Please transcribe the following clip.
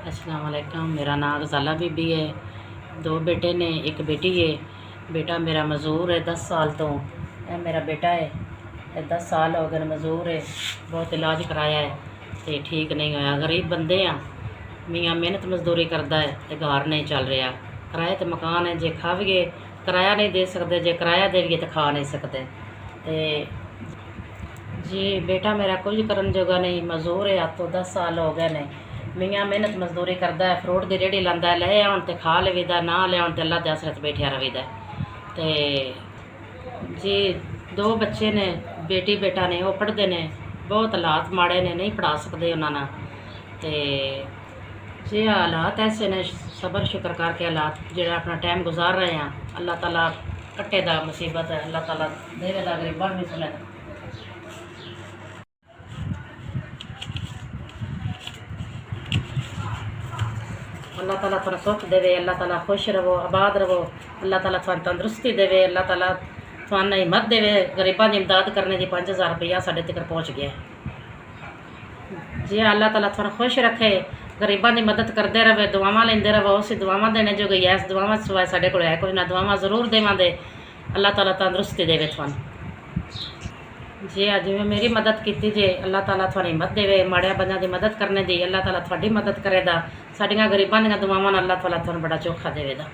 अस्सलाम वालेकुम। मेरा नाम गज़ाला बीबी है। दो बेटे ने, एक बेटी है। बेटा मेरा मज़दूर है 10 साल तो। यह मेरा बेटा है, 10 साल हो गए मज़दूर है। बहुत इलाज कराया है तो ठीक नहीं होया। गरीब बंदे हाँ, मियाँ मेहनत मजदूरी करता है तो घर नहीं चल रहा। किराए तो मकान है, जे खाविए किराया नहीं दे सकते, जे किराया देविए तो खा नहीं सकते। जी बेटा मेरा कुछ करन जोगा नहीं, मजदूर है। अब तो 10 साल हो गए ने। मियाँ मेहनत मजदूरी करता है, फ्रूट की रेहड़ी लाता है, ले आउन तो खा लेवीदा, ना ले आउन तो अल्लाह के आसरे बैठा रहीदा। तो जी 2 बच्चे ने, बेटी बेटा ने, वो पढ़ते ने। बहुत हालात माड़े ने, नहीं पढ़ा सकते उन्होंने। तो जी हालात ऐसे ने, सबर शुक्र करके हालात जो अपना टाइम गुजार रहे हैं। अल्लाह ताला कट्टे दा मुसीबत है, अल्लाह ताला देवे दा, गरीबां भी सुने। अल्लाह ताला थोड़ा सुख देवे, अल्लाह ताला खुश रहो, आबाद रहो। अल्लाह ताला थोड़ा तंदुरुस्ती देवे, अल्लाह ताला थोड़ा हिम्मत देवे। गरीबां की इमदाद करने की 5000 रुपया साढ़े तक पहुँच गया। जी अल्लाह ताला थोड़ा खुश रखे, गरीबां की मदद करते रहे, दुआवां लेंदे रहो। उस दुआवां देने जो गई है, इस दुआवां सिवाय साढ़े को है कोई ना। दुआवां जरूर देवांगे। अल्लाह ताला तंदुरुस्ती देवे थानू। जी जिवें मेरी मदद की जे, अल्लाह ताला थोड़ी हिम्मत देवे माड़िया बंदियां की मदद करने की। अल्लाह ताला थोड़ी मदद करेगा। साडियां गरीबां दीयां दुआवां नाल अल्लाह ताला थोड़ा बड़ा चोखा देवेगा।